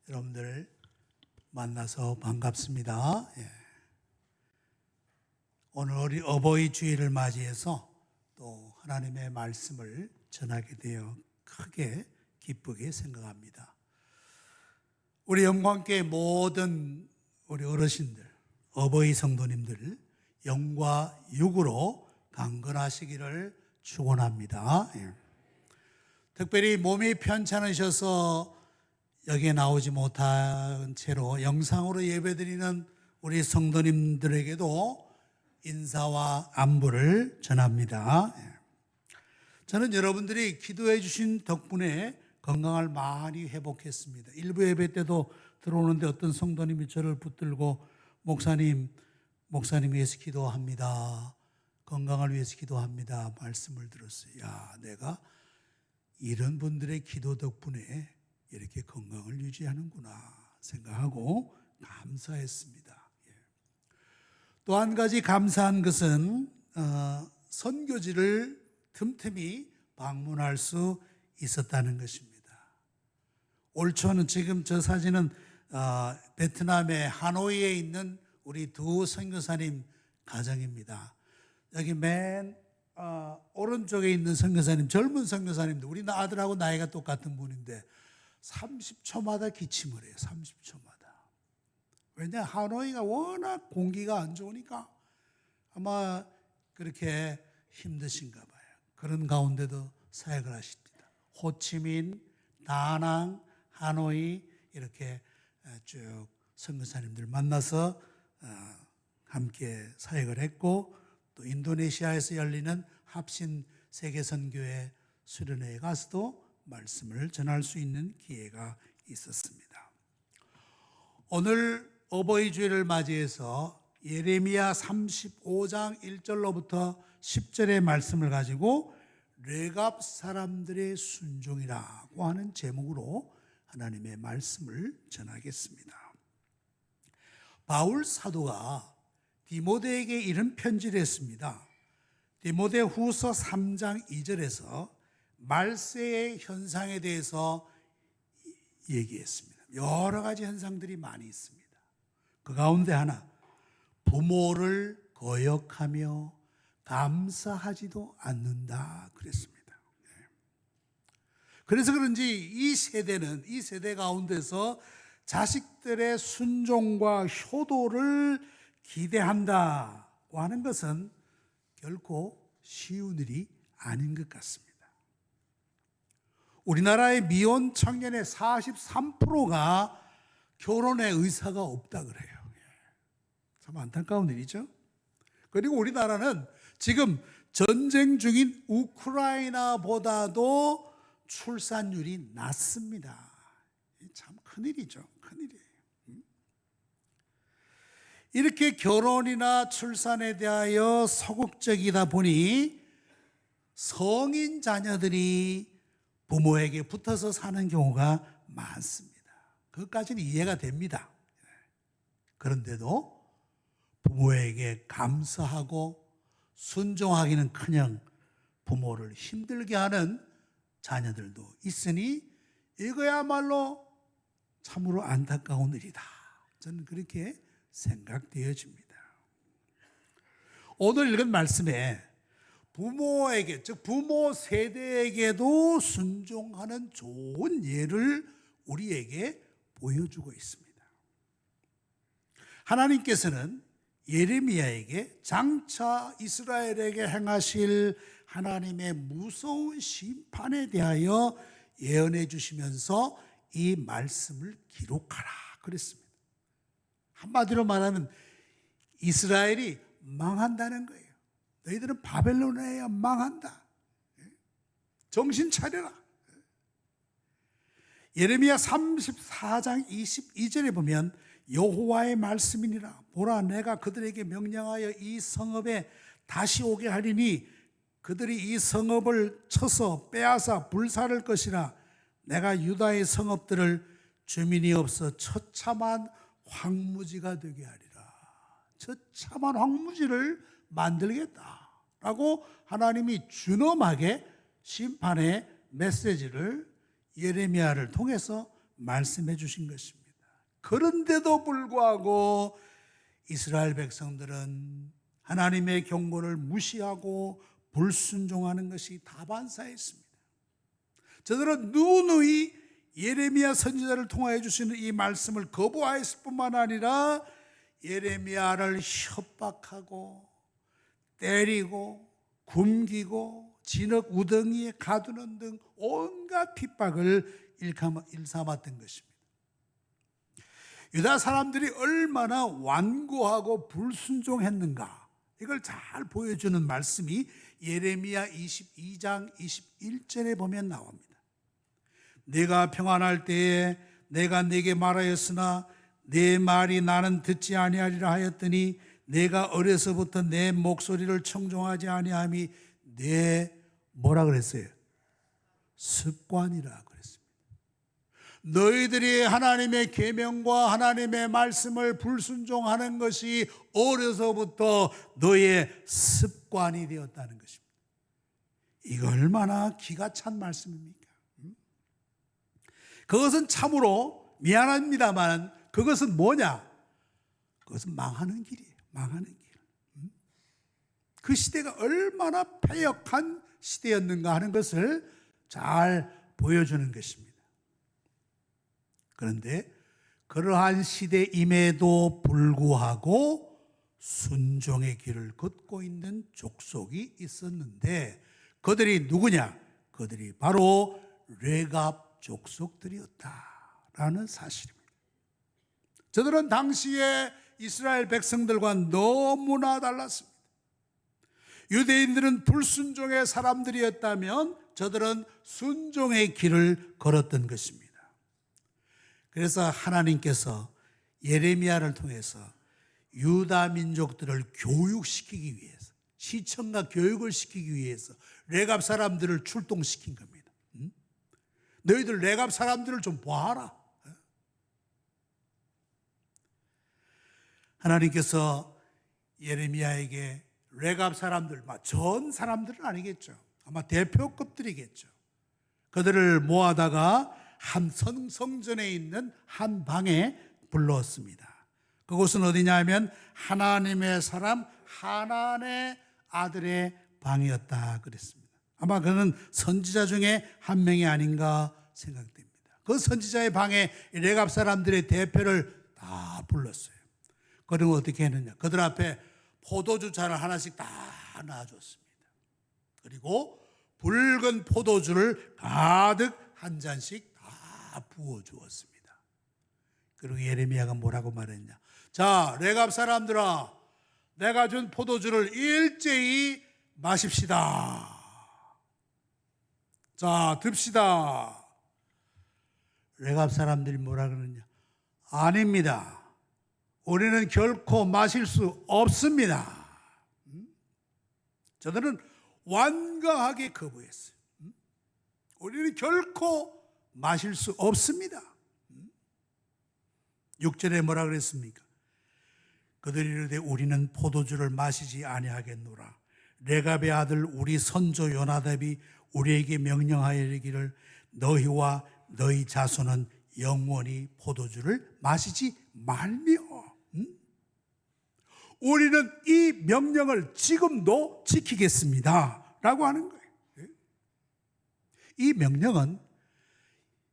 여러분들 만나서 반갑습니다. 오늘 우리 어버이 주일을 맞이해서 또 하나님의 말씀을 전하게 되어 크게 기쁘게 생각합니다. 우리 영광교회 모든 우리 어르신들, 어버이 성도님들 영과 육으로 강건하시기를 축원합니다. 특별히 몸이 편찮으셔서 여기에 나오지 못한 채로 영상으로 예배드리는 우리 성도님들에게도 인사와 안부를 전합니다. 저는 여러분들이 기도해 주신 덕분에 건강을 많이 회복했습니다. 일부 예배 때도 들어오는데 어떤 성도님이 저를 붙들고 목사님 위해서 기도합니다. 건강을 위해서 기도합니다. 말씀을 들었어요. 야, 내가 이런 분들의 기도 덕분에 이렇게 건강을 유지하는구나 생각하고 감사했습니다. 또 한 가지 감사한 것은 선교지를 틈틈이 방문할 수 있었다는 것입니다. 올 초는 지금 저 사진은 베트남의 하노이에 있는 우리 두 선교사님 가정입니다. 여기 맨 오른쪽에 있는 선교사님, 젊은 선교사님들, 우리 아들하고 나이가 똑같은 분인데 30초마다 기침을 해요. 30초마다. 왜냐, 하노이가 워낙 공기가 안 좋으니까 아마 그렇게 힘드신가 봐요. 그런 가운데도 사역을 하십니다. 호치민, 다낭, 하노이 이렇게 쭉 선교사님들 만나서 함께 사역을 했고, 또 인도네시아에서 열리는 합신 세계선교회 수련회에 가서도 말씀을 전할 수 있는 기회가 있었습니다. 오늘 어버이 주일을 맞이해서 예레미야 35장 1절로부터 10절의 말씀을 가지고 레갑 사람들의 순종이라고 하는 제목으로 하나님의 말씀을 전하겠습니다. 바울 사도가 디모데에게 이런 편지를 했습니다. 디모데 후서 3장 2절에서 말세의 현상에 대해서 얘기했습니다. 여러 가지 현상들이 많이 있습니다. 그 가운데 하나, 부모를 거역하며 감사하지도 않는다 그랬습니다. 그래서 그런지 이 세대 가운데서 자식들의 순종과 효도를 기대한다고 하는 것은 결코 쉬운 일이 아닌 것 같습니다. 우리나라의 미혼 청년의 43%가 결혼에 의사가 없다 그래요. 참 안타까운 일이죠. 그리고 우리나라는 지금 전쟁 중인 우크라이나보다도 출산율이 낮습니다. 참 큰일이죠. 큰일이에요. 이렇게 결혼이나 출산에 대하여 소극적이다 보니 성인 자녀들이 부모에게 붙어서 사는 경우가 많습니다. 그것까지는 이해가 됩니다. 그런데도 부모에게 감사하고 순종하기는커녕 부모를 힘들게 하는 자녀들도 있으니 이거야말로 참으로 안타까운 일이다. 저는 그렇게 생각되어집니다. 오늘 읽은 말씀에 부모에게, 즉 부모 세대에게도 순종하는 좋은 예를 우리에게 보여주고 있습니다. 하나님께서는 예레미야에게 장차 이스라엘에게 행하실 하나님의 무서운 심판에 대하여 예언해 주시면서 이 말씀을 기록하라 그랬습니다. 한마디로 말하면 이스라엘이 망한다는 거예요. 너희들은 바벨론에 망한다. 정신 차려라. 예레미야 34장 22절에 보면 여호와의 말씀이니라. 보라, 내가 그들에게 명령하여 이 성읍에 다시 오게 하리니 그들이 이 성읍을 쳐서 빼앗아 불살을 것이라. 내가 유다의 성읍들을 주민이 없어 처참한 황무지가 되게 하리라. 처참한 황무지를 만들겠다라고 하나님이 준엄하게 심판의 메시지를 예레미야를 통해서 말씀해 주신 것입니다. 그런데도 불구하고 이스라엘 백성들은 하나님의 경고를 무시하고 불순종하는 것이 다반사였습니다. 저들은 누누이 예레미야 선지자를 통하여 주시는 이 말씀을 거부하였을 뿐만 아니라 예레미야를 협박하고 때리고 굶기고 진흙 우덩이에 가두는 등 온갖 핍박을 일삼았던 것입니다. 유다 사람들이 얼마나 완고하고 불순종했는가, 이걸 잘 보여주는 말씀이 예레미야 22장 21절에 보면 나옵니다. 내가 평안할 때에 내가 네게 말하였으나 내 말이 나는 듣지 아니하리라 하였더니 내가 어려서부터 내 목소리를 청종하지 아니함이 내 뭐라 그랬어요? 습관이라 그랬습니다. 너희들이 하나님의 계명과 하나님의 말씀을 불순종하는 것이 어려서부터 너의 습관이 되었다는 것입니다. 이거 얼마나 기가 찬 말씀입니까? 그것은 참으로 미안합니다만 그것은 뭐냐? 그것은 망하는 길이에요. 망하는 길. 그 시대가 얼마나 패역한 시대였는가 하는 것을 잘 보여주는 것입니다. 그런데 그러한 시대임에도 불구하고 순종의 길을 걷고 있는 족속이 있었는데 그들이 누구냐? 그들이 바로 레갑 족속들이었다라는 사실입니다. 저들은 당시에 이스라엘 백성들과 너무나 달랐습니다. 유대인들은 불순종의 사람들이었다면 저들은 순종의 길을 걸었던 것입니다. 그래서 하나님께서 예레미야를 통해서 유다 민족들을 교육시키기 위해서, 시청과 교육을 시키기 위해서 레갑 사람들을 출동시킨 겁니다. 너희들 레갑 사람들을 좀 봐라. 하나님께서 예레미야에게 레갑 사람들, 전 사람들은 아니겠죠. 아마 대표급들이겠죠. 그들을 모아다가 한 성전에 있는 한 방에 불렀습니다. 그곳은 어디냐 하면 하나님의 사람 하난의 아들의 방이었다 그랬습니다. 아마 그는 선지자 중에 한 명이 아닌가 생각됩니다. 그 선지자의 방에 레갑 사람들의 대표를 다 불렀어요. 그러면 어떻게 했느냐? 그들 앞에 포도주차를 하나씩 다 놔줬습니다. 그리고 붉은 포도주를 가득 한 잔씩 다 부어주었습니다. 그리고 예레미야가 뭐라고 말했냐? 자, 레갑 사람들아, 내가 준 포도주를 일제히 마십시다. 자, 듭시다. 레갑 사람들이 뭐라 그러느냐? 아닙니다. 우리는 결코 마실 수 없습니다. 저들은 완강하게 거부했어요. 우리는 결코 마실 수 없습니다. 6절에 뭐라 그랬습니까? 그들이 이르되 우리는 포도주를 마시지 아니하겠노라. 레갑의 아들 우리 선조 요나답이 우리에게 명령하여 이르기를 너희와 너희 자손은 영원히 포도주를 마시지 말며. 우리는 이 명령을 지금도 지키겠습니다 라고 하는 거예요. 이 명령은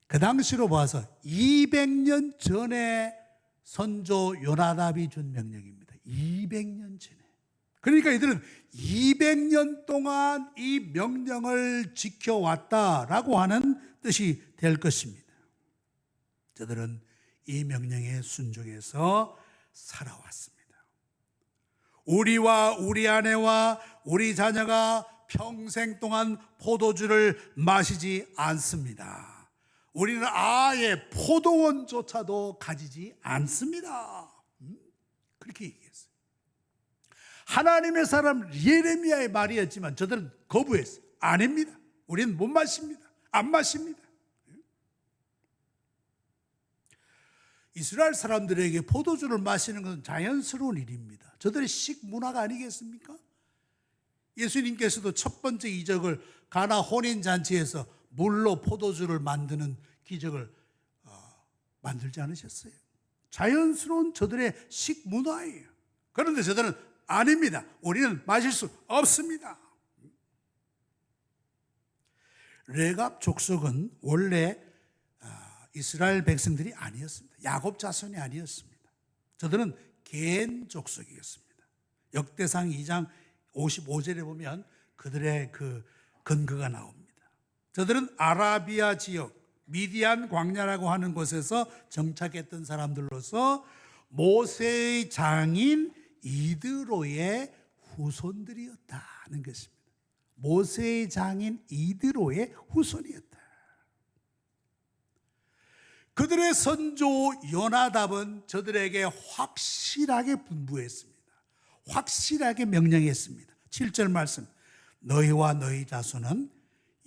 그 당시로 봐서 200년 전에 선조 요나답이 준 명령입니다. 200년 전에. 그러니까 이들은 200년 동안 이 명령을 지켜왔다라고 하는 뜻이 될 것입니다. 저들은 이 명령에 순종해서 살아왔습니다. 우리와 우리 아내와 우리 자녀가 평생 동안 포도주를 마시지 않습니다. 우리는 아예 포도원조차도 가지지 않습니다. 그렇게 얘기했어요. 하나님의 사람 예레미야의 말이었지만 저들은 거부했어요. 아닙니다. 우리는 못 마십니다. 안 마십니다. 이스라엘 사람들에게 포도주를 마시는 것은 자연스러운 일입니다. 저들의 식문화가 아니겠습니까? 예수님께서도 첫 번째 이적을 가나 혼인잔치에서 물로 포도주를 만드는 기적을 만들지 않으셨어요? 자연스러운 저들의 식문화예요. 그런데 저들은 아닙니다. 우리는 마실 수 없습니다. 레갑 족속은 원래 이스라엘 백성들이 아니었습니다. 야곱 자손이 아니었습니다. 저들은 겐 족속이었습니다. 역대상 2장 55절에 보면 그들의 그 근거가 나옵니다. 저들은 아라비아 지역, 미디안 광야라고 하는 곳에서 정착했던 사람들로서 모세의 장인 이드로의 후손들이었다는 것입니다. 모세의 장인 이드로의 후손이었다. 그들의 선조 요나답은 저들에게 확실하게 분부했습니다. 확실하게 명령했습니다. 7절 말씀, 너희와 너희 자손은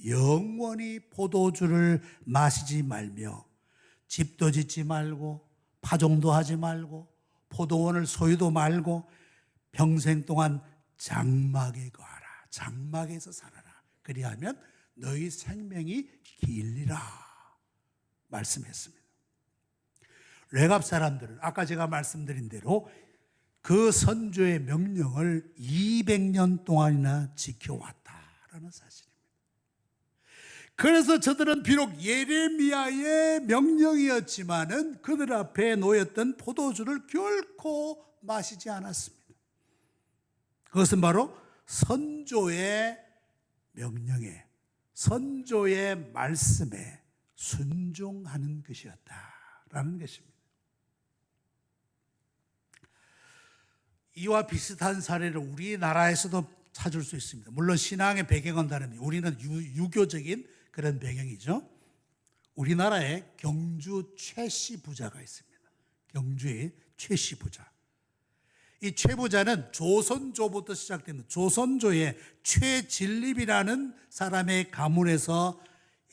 영원히 포도주를 마시지 말며 집도 짓지 말고 파종도 하지 말고 포도원을 소유도 말고 평생 동안 장막에 거하라. 장막에서 살아라. 그리하면 너희 생명이 길리라 말씀했습니다. 레갑 사람들은 아까 제가 말씀드린 대로 그 선조의 명령을 200년 동안이나 지켜왔다라는 사실입니다. 그래서 저들은 비록 예레미야의 명령이었지만은 그들 앞에 놓였던 포도주를 결코 마시지 않았습니다. 그것은 바로 선조의 명령에, 선조의 말씀에 순종하는 것이었다라는 것입니다. 이와 비슷한 사례를 우리나라에서도 찾을 수 있습니다. 물론 신앙의 배경은 다릅니다. 우리는 유교적인 그런 배경이죠. 우리나라에 경주 최씨 부자가 있습니다. 경주의 최씨 부자. 이 최 부자는 조선조부터 시작됩니다. 조선조의 최진립이라는 사람의 가문에서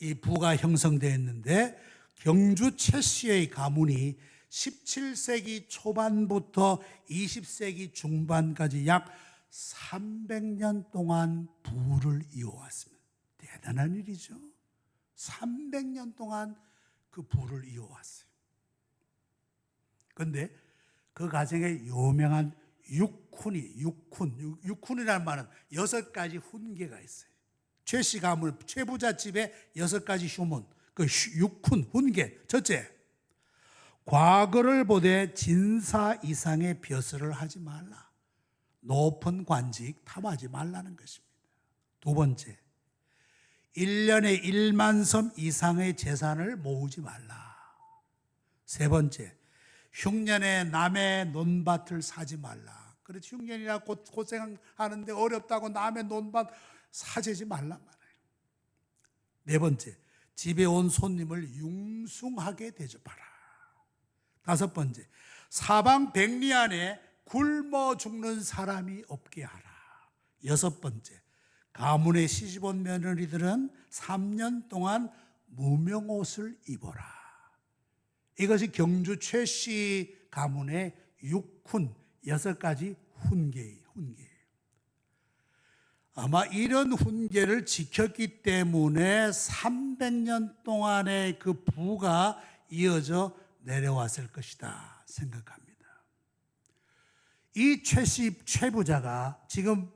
이 부가 형성되었는데, 경주 최씨의 가문이 17세기 초반부터 20세기 중반까지 약 300년 동안 부를 이어왔습니다. 대단한 일이죠. 300년 동안 그 부를 이어왔어요. 그런데 그 가정에 유명한 육훈이라는 말은 6가지 훈계가 있어요. 최씨 가문, 최부자 집에 6가지 휴문, 그 육훈, 훈계. 첫째, 과거를 보되 진사 이상의 벼슬을 하지 말라. 높은 관직 탐하지 말라는 것입니다. 두 번째, 1년에 1만 섬 이상의 재산을 모으지 말라. 세 번째, 흉년에 남의 논밭을 사지 말라. 그렇지, 흉년이라 고생하는데 어렵다고 남의 논밭 사재지 말란 말이에요. 네 번째, 집에 온 손님을 융숭하게 대접하라. 다섯 번째, 사방 백리 안에 굶어 죽는 사람이 없게 하라. 여섯 번째, 가문에 시집온 며느리들은 3년 동안 무명옷을 입어라. 이것이 경주 최씨 가문의 육훈 6가지 훈계예요. 아마 이런 훈계를 지켰기 때문에 300년 동안의 그 부가 이어져 내려왔을 것이다 생각합니다. 이 최씨 최부자가 지금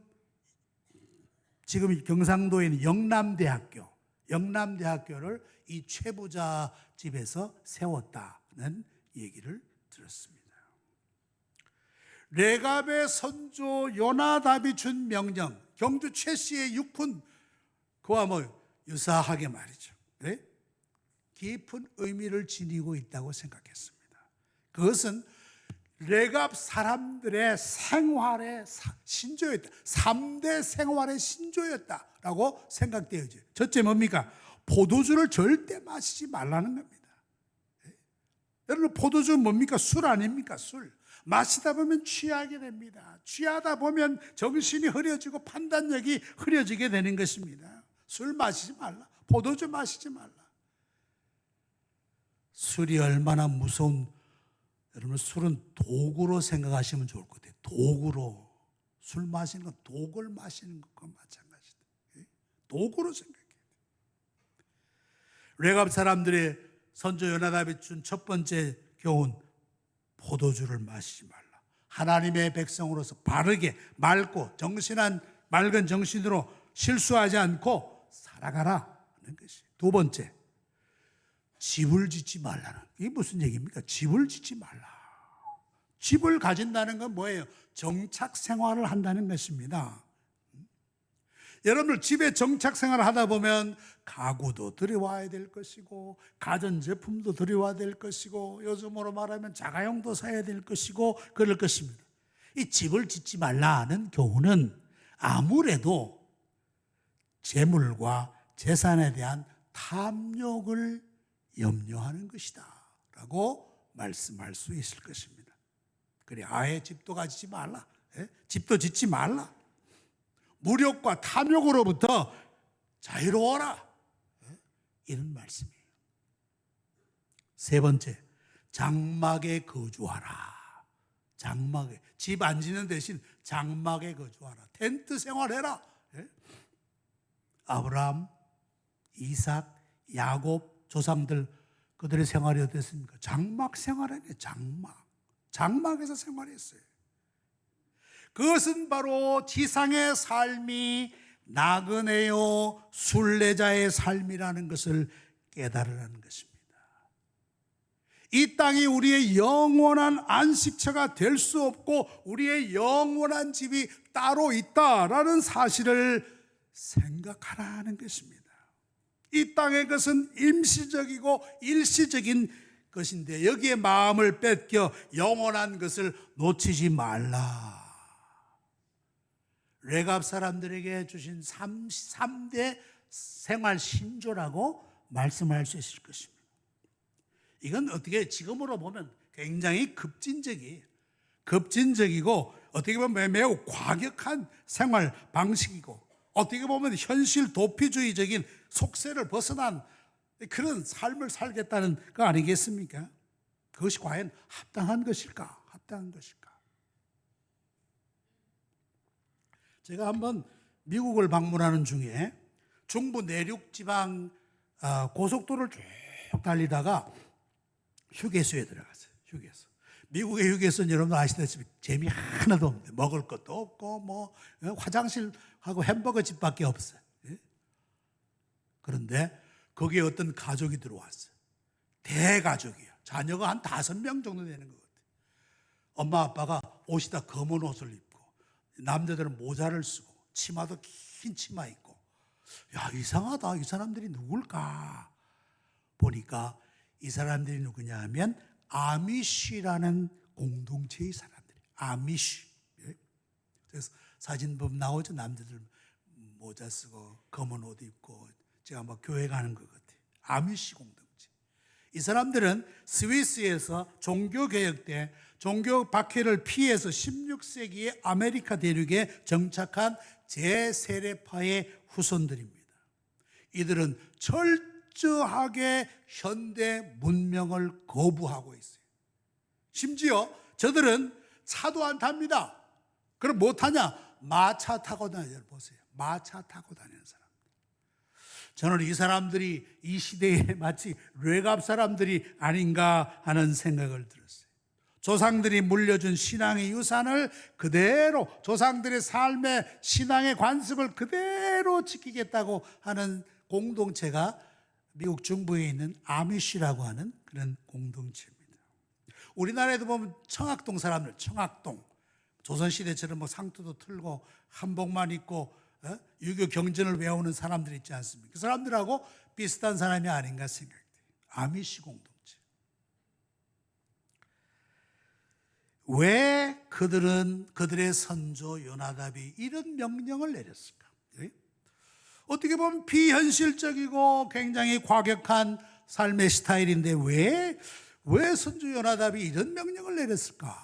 경상도에 있는 영남대학교를 이 최부자 집에서 세웠다는 얘기를 들었습니다. 레갑의 선조 요나답이 준 명령, 경주 최씨의 육훈, 그와 유사하게 말이죠. 네? 깊은 의미를 지니고 있다고 생각했습니다. 그것은 레갑 사람들의 생활의 신조였다. 3대 생활의 신조였다라고 생각되어져요. 첫째 뭡니까? 포도주를 절대 마시지 말라는 겁니다. 여러분, 포도주 뭡니까? 술 아닙니까? 술. 마시다 보면 취하게 됩니다. 취하다 보면 정신이 흐려지고 판단력이 흐려지게 되는 것입니다. 술 마시지 말라. 포도주 마시지 말라. 술이 얼마나 무서운, 여러분, 술은 도구로 생각하시면 좋을 것 같아요. 도구로. 술 마시는 건 독을 마시는 것과 마찬가지다. 도구로 생각해요. 레갑 사람들의 선조 요나답이 준 첫 번째 교훈, 포도주를 마시지 말라. 하나님의 백성으로서 바르게 맑고 맑은 정신으로 실수하지 않고 살아가라 하는 것이. 두 번째, 집을 짓지 말라는. 이게 무슨 얘기입니까? 집을 짓지 말라. 집을 가진다는 건 뭐예요? 정착 생활을 한다는 것입니다. 여러분들 집에 정착 생활을 하다 보면 가구도 들여와야 될 것이고 가전제품도 들여와야 될 것이고 요즘으로 말하면 자가용도 사야 될 것이고 그럴 것입니다. 이 집을 짓지 말라는 교훈은 아무래도 재물과 재산에 대한 탐욕을 염려하는 것이다 라고 말씀할 수 있을 것입니다. 그래, 아예 집도 가지지 말라. 집도 짓지 말라. 무력과 탐욕으로부터 자유로워라. 이런 말씀이에요. 세 번째, 장막에 거주하라. 장막에, 집 안 짓는 대신 장막에 거주하라. 텐트 생활해라. 아브라함, 이삭, 야곱 조상들 그들의 생활이 어땠습니까? 장막 생활했네. 장막에서 생활했어요. 그것은 바로 지상의 삶이 나그네요 순례자의 삶이라는 것을 깨달으라는 것입니다. 이 땅이 우리의 영원한 안식처가 될 수 없고 우리의 영원한 집이 따로 있다라는 사실을 생각하라는 것입니다. 이 땅의 것은 임시적이고 일시적인 것인데 여기에 마음을 뺏겨 영원한 것을 놓치지 말라. 레갑 사람들에게 주신 3대 생활 신조라고 말씀할 수 있을 것입니다. 이건 어떻게 지금으로 보면 굉장히 급진적이고 어떻게 보면 매우 과격한 생활 방식이고 어떻게 보면 현실 도피주의적인 속세를 벗어난 그런 삶을 살겠다는 거 아니겠습니까? 그것이 과연 합당한 것일까? 제가 한번 미국을 방문하는 중에 중부 내륙 지방 고속도로를 쭉 달리다가 휴게소에 들어갔어요. 미국의 휴게소는 여러분 아시다시피 재미 하나도 없는데 먹을 것도 없고 뭐 화장실하고 햄버거 집밖에 없어요. 그런데 거기에 어떤 가족이 들어왔어요. 대가족이에요. 자녀가 한 5명 정도 되는 것 같아요. 엄마 아빠가 옷이 다 검은 옷을 입고 남자들은 모자를 쓰고 치마도 긴 치마 입고 야 이상하다. 이 사람들이 누굴까 보니까 이 사람들이 누구냐 하면 아미쉬라는 공동체의 사람들이 아미쉬. 그래서 사진 보면 나오죠. 남자들 모자 쓰고 검은 옷 입고 제가 막 교회 가는 것 같아요. 아미쉬 공동체. 이 사람들은 스위스에서 종교개혁 때 종교 박해를 피해서 16세기에 아메리카 대륙에 정착한 제세례파의 후손들입니다. 이들은 철저하게 현대 문명을 거부하고 있어요. 심지어 저들은 차도 안 탑니다. 그럼 뭐 타냐? 마차 타고 다녀요. 보세요. 마차 타고 다니는 사람. 저는 이 사람들이 이 시대에 마치 레갑 사람들이 아닌가 하는 생각을 들었어요. 조상들이 물려준 신앙의 유산을 그대로 조상들의 삶의 신앙의 관습을 그대로 지키겠다고 하는 공동체가 미국 중부에 있는 아미쉬라고 하는 그런 공동체입니다. 우리나라에도 보면 청학동 사람들, 청학동 조선시대처럼 뭐 상투도 틀고 한복만 입고 유교 경전을 외우는 사람들 있지 않습니까? 그 사람들하고 비슷한 사람이 아닌가 생각돼요. 아미쉬 공동체. 왜 그들의 선조 요나답이 이런 명령을 내렸을까? 어떻게 보면 비현실적이고 굉장히 과격한 삶의 스타일인데 왜 선조 요나답이 이런 명령을 내렸을까?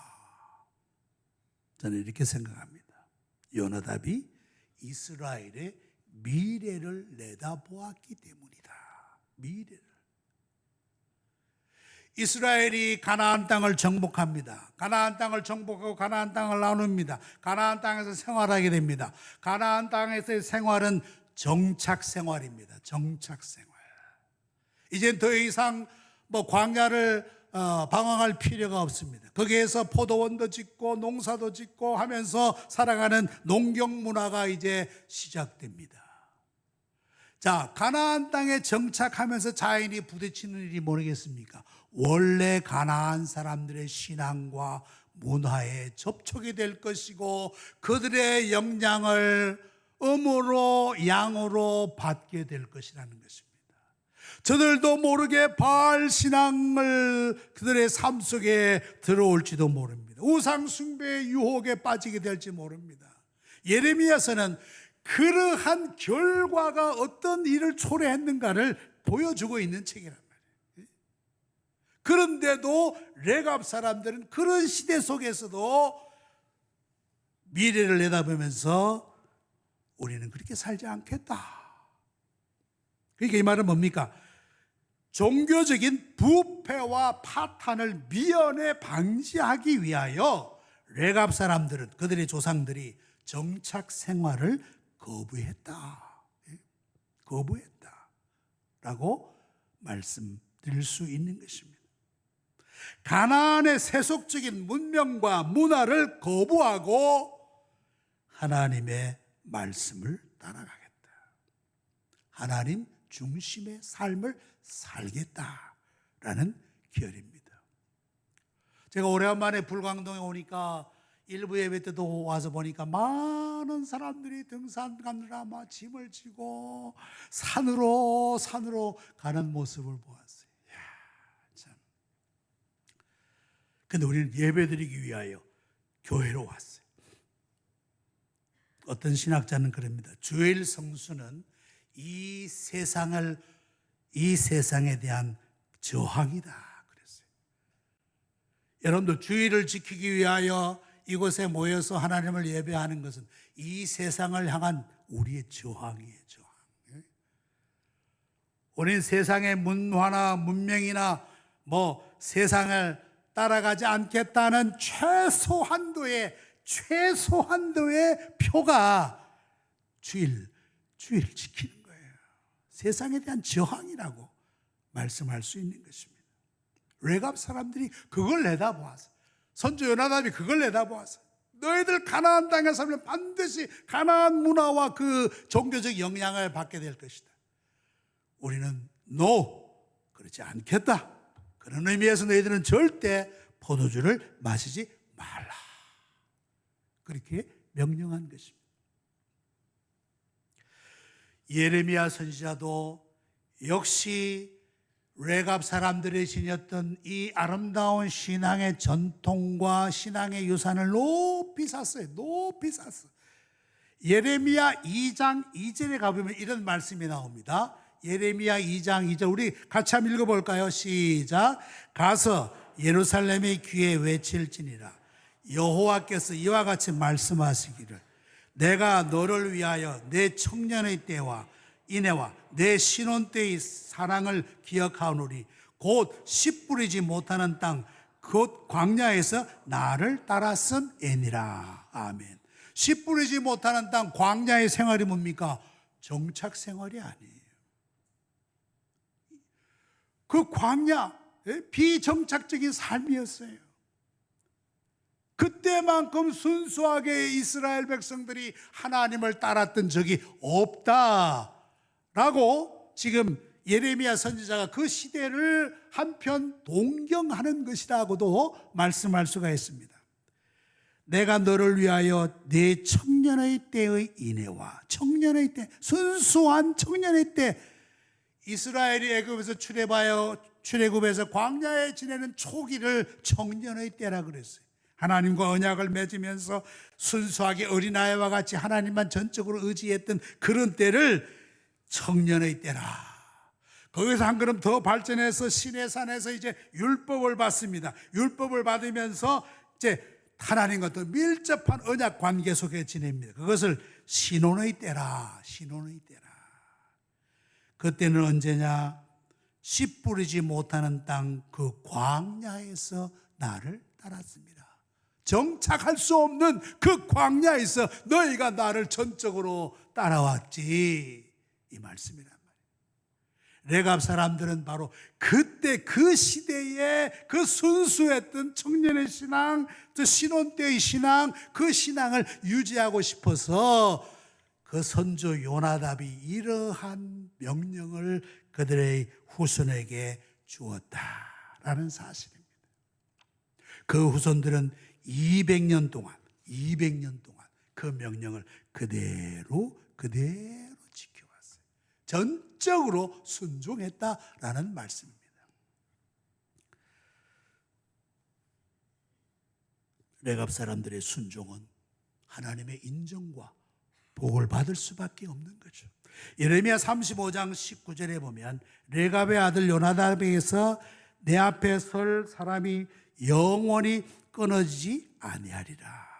저는 이렇게 생각합니다. 요나답이 이스라엘의 미래를 내다보았기 때문이다. 미래를. 이스라엘이 가나안 땅을 정복합니다. 가나안 땅을 정복하고 가나안 땅을 나눕니다. 가나안 땅에서 생활하게 됩니다. 가나안 땅에서의 생활은 정착 생활입니다. 정착 생활. 이젠 더 이상 뭐 광야를 방황할 필요가 없습니다. 거기에서 포도원도 짓고 농사도 짓고 하면서 살아가는 농경 문화가 이제 시작됩니다. 자, 가나안 땅에 정착하면서 자연이 부딪히는 일이 뭐겠습니까? 원래 가나안 사람들의 신앙과 문화에 접촉이 될 것이고 그들의 영향을 음으로 양으로 받게 될 것이라는 것입니다. 저들도 모르게 바알 신앙을 그들의 삶 속에 들어올지도 모릅니다. 우상 숭배의 유혹에 빠지게 될지 모릅니다. 예레미야서는 그러한 결과가 어떤 일을 초래했는가를 보여주고 있는 책이란 말이에요. 그런데도 레갑 사람들은 그런 시대 속에서도 미래를 내다보면서 우리는 그렇게 살지 않겠다. 그러니까 이 말은 뭡니까? 종교적인 부패와 파탄을 미연에 방지하기 위하여 레갑 사람들은, 그들의 조상들이 정착 생활을 거부했다. 거부했다라고 말씀드릴 수 있는 것입니다. 가나안의 세속적인 문명과 문화를 거부하고 하나님의 말씀을 따라가겠다. 하나님 중심의 삶을 살겠다라는 결의입니다. 제가 오래간만에 불광동에 오니까 일부 예배 때도 와서 보니까 많은 사람들이 등산 가느라 막 짐을 지고 산으로 가는 모습을 보았어요. 이야, 참. 근데 우리는 예배드리기 위하여 교회로 왔어요. 어떤 신학자는 그럽니다. 주일 성수는 이 세상에 대한 저항이다 그랬어요. 여러분들 주일을 지키기 위하여 이곳에 모여서 하나님을 예배하는 것은 이 세상을 향한 우리의 저항이에요. 저항. 우리는 세상의 문화나 문명이나 뭐 세상을 따라가지 않겠다는 최소한도의 표가 주일 지키는 거예요. 세상에 대한 저항이라고 말씀할 수 있는 것입니다. 레갑 사람들이 그걸 내다보았어요. 선조 요나답이 그걸 내다보았어요. 너희들 가나안 땅에 살면 반드시 가나안 문화와 그 종교적 영향을 받게 될 것이다. 우리는 그렇지 않겠다. 그런 의미에서 너희들은 절대 포도주를 마시지 말라. 그렇게 명령한 것입니다. 예레미야 선지자도 역시 레갑 사람들이 지녔던 이 아름다운 신앙의 전통과 신앙의 유산을 높이 샀어요. 예레미야 2장 2절에 가보면 이런 말씀이 나옵니다. 예레미야 2장 2절 우리 같이 한번 읽어볼까요? 시작. 가서 예루살렘의 귀에 외칠지니라. 여호와께서 이와 같이 말씀하시기를 내가 너를 위하여 내 청년의 때와 이내와 내 신혼 때의 사랑을 기억하오노니 곧 씨 뿌리지 못하는 땅 곧 광야에서 나를 따랐은 애니라. 아멘. 씨 뿌리지 못하는 땅 광야의 생활이 뭡니까? 정착 생활이 아니에요. 그 광야 비정착적인 삶이었어요. 그때만큼 순수하게 이스라엘 백성들이 하나님을 따랐던 적이 없다라고 지금 예레미야 선지자가 그 시대를 한편 동경하는 것이라고도 말씀할 수가 있습니다. 내가 너를 위하여 내 청년의 때의 인애와 청년의 때, 순수한 청년의 때, 이스라엘이 애굽에서 출애굽에서 광야에 지내는 초기를 청년의 때라 그랬어요. 하나님과 언약을 맺으면서 순수하게 어린아이와 같이 하나님만 전적으로 의지했던 그런 때를 청년의 때라. 거기서 한 걸음 더 발전해서 시내산에서 이제 율법을 받습니다. 율법을 받으면서 이제 하나님과 더 밀접한 언약 관계 속에 지냅니다. 그것을 신혼의 때라. 그때는 언제냐? 씨 뿌리지 못하는 땅 그 광야에서 나를 따랐습니다. 정착할 수 없는 그 광야에서 너희가 나를 전적으로 따라왔지, 이 말씀이란 말이에요. 레갑 사람들은 바로 그때 그 시대에 그 순수했던 청년의 신앙, 그 신혼 때의 신앙, 그 신앙을 유지하고 싶어서 그 선조 요나답이 이러한 명령을 그들의 후손에게 주었다라는 사실입니다. 그 후손들은 200년 동안 그 명령을 그대로 지켜왔어요. 전적으로 순종했다라는 말씀입니다. 레갑 사람들의 순종은 하나님의 인정과 복을 받을 수밖에 없는 거죠. 예레미야 35장 19절에 보면 레갑의 아들 요나답에게서 내 앞에 설 사람이 영원히 끊어지지 아니하리라.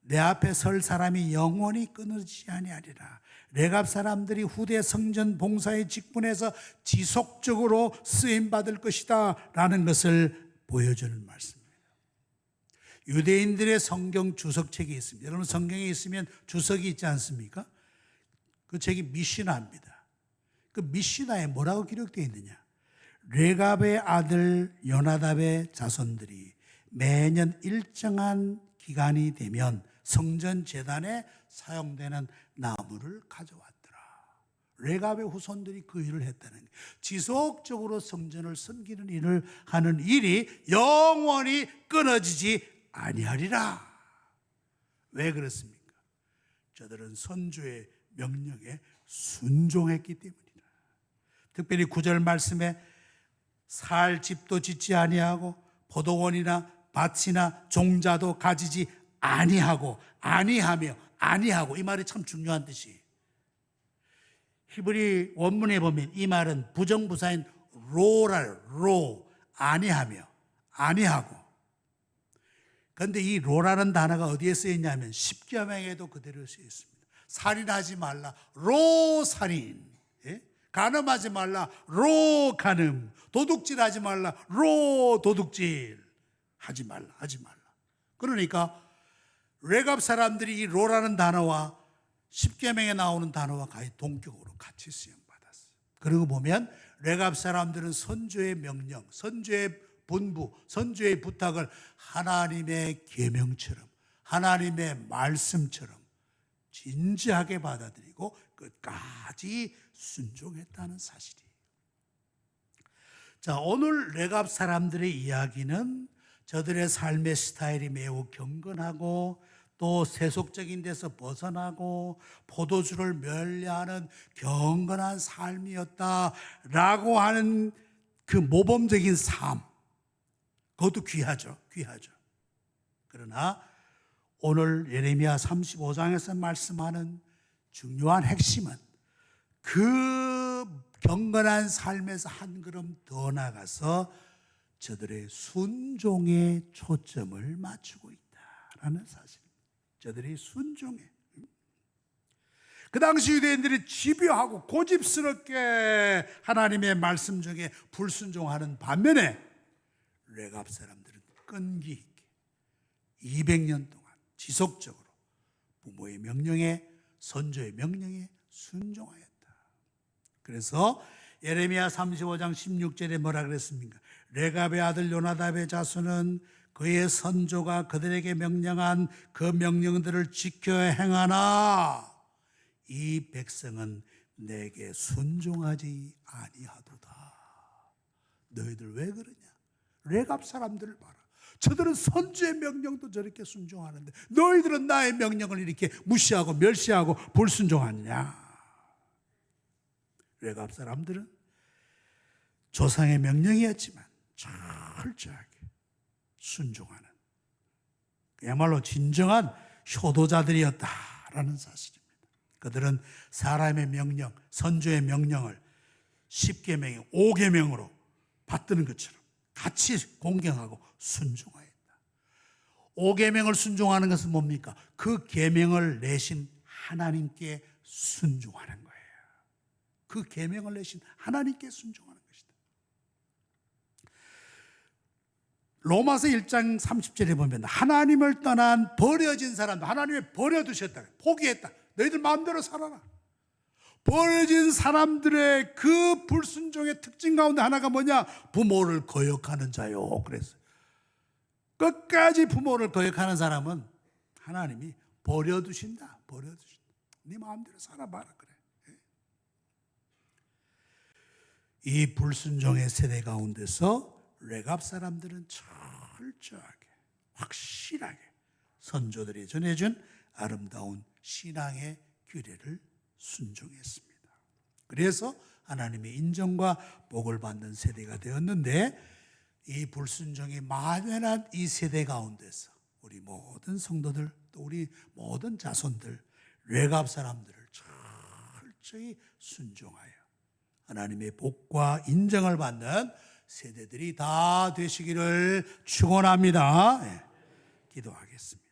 내 앞에 설 사람이 영원히 끊어지지 아니하리라. 레갑 사람들이 후대 성전 봉사의 직분에서 지속적으로 쓰임 받을 것이다 라는 것을 보여주는 말씀입니다. 유대인들의 성경 주석책이 있습니다. 여러분 성경에 있으면 주석이 있지 않습니까? 그 책이 미시나입니다. 그 미시나에 뭐라고 기록되어 있느냐? 레갑의 아들 요나답의 자손들이 매년 일정한 기간이 되면 성전 제단에 사용되는 나무를 가져왔더라. 레갑의 후손들이 그 일을 했다는 거예요. 지속적으로 성전을 섬기는 일을 하는 일이 영원히 끊어지지 아니하리라. 왜 그렇습니까? 저들은 선조의 명령에 순종했기 때문이다. 특별히 9절 말씀에 살 집도 짓지 아니하고 포도원이나 밭이나 종자도 가지지 아니하며 이 말이 참 중요한 뜻이에요. 히브리 원문에 보면 이 말은 부정부사인 아니하고. 그런데 이 로라는 단어가 어디에 쓰여 있냐면 십계명에도 그대로 쓰여 있습니다. 살인하지 말라, 살인. 예? 간음하지 말라, 간음. 도둑질하지 말라, 도둑질. 하지 말라. 그러니까 레갑 사람들이 이 로라는 단어와 십계명에 나오는 단어와 거의 동격으로 같이 쓰임받았어요. 그리고 보면 레갑 사람들은 선조의 명령, 선조의 본부, 선조의 부탁을 하나님의 계명처럼, 하나님의 말씀처럼 진지하게 받아들이고 끝까지 순종했다는 사실이에요. 자, 오늘 레갑 사람들의 이야기는 저들의 삶의 스타일이 매우 경건하고 또 세속적인 데서 벗어나고 포도주를 멸리하는 경건한 삶이었다라고 하는 그 모범적인 삶, 그것도 귀하죠. 그러나 오늘 예레미야 35장에서 말씀하는 중요한 핵심은 그 경건한 삶에서 한 걸음 더 나가서 저들의 순종에 초점을 맞추고 있다라는 사실입니다. 저들의 순종에. 그 당시 유대인들이 집요하고 고집스럽게 하나님의 말씀 중에 불순종하는 반면에 레갑 사람들은 끈기 있게 200년 동안 지속적으로 부모의 명령에, 선조의 명령에 순종하였다. 그래서 예레미야 35장 16절에 뭐라 그랬습니까? 레갑의 아들 요나답의 자손은 그의 선조가 그들에게 명령한 그 명령들을 지켜 행하나 이 백성은 내게 순종하지 아니하도다. 너희들 왜 그러냐? 레갑 사람들을 봐라. 저들은 선조의 명령도 저렇게 순종하는데 너희들은 나의 명령을 이렇게 무시하고 멸시하고 불순종하느냐? 레갑 사람들은 조상의 명령이었지만 철저하게 순종하는 그야말로 진정한 효도자들이었다라는 사실입니다. 그들은 사람의 명령, 선조의 명령을 10계명의 5계명으로 받드는 것처럼 같이 공경하고 순종하였다. 5계명을 순종하는 것은 뭡니까? 그 계명을 내신 하나님께 순종하는 거예요. 그 계명을 내신 하나님께 순종하는 것이다. 로마서 1장 30절에 보면 하나님을 떠난 버려진 사람들, 하나님이 버려두셨다, 포기했다. 너희들 마음대로 살아라. 버려진 사람들의 그 불순종의 특징 가운데 하나가 뭐냐? 부모를 거역하는 자요. 그래서 끝까지 부모를 거역하는 사람은 하나님이 버려두신다. 버려두신다. 네 마음대로 살아봐라 그래. 이 불순종의 세대 가운데서 레갑 사람들은 철저하게 확실하게 선조들이 전해준 아름다운 신앙의 규례를 순종했습니다. 그래서 하나님의 인정과 복을 받는 세대가 되었는데, 이 불순종이 만연한 이 세대 가운데서 우리 모든 성도들, 또 우리 모든 자손들, 레갑 사람들을 철저히 순종하여 하나님의 복과 인정을 받는 세대들이 다 되시기를 축원합니다. 기도하겠습니다.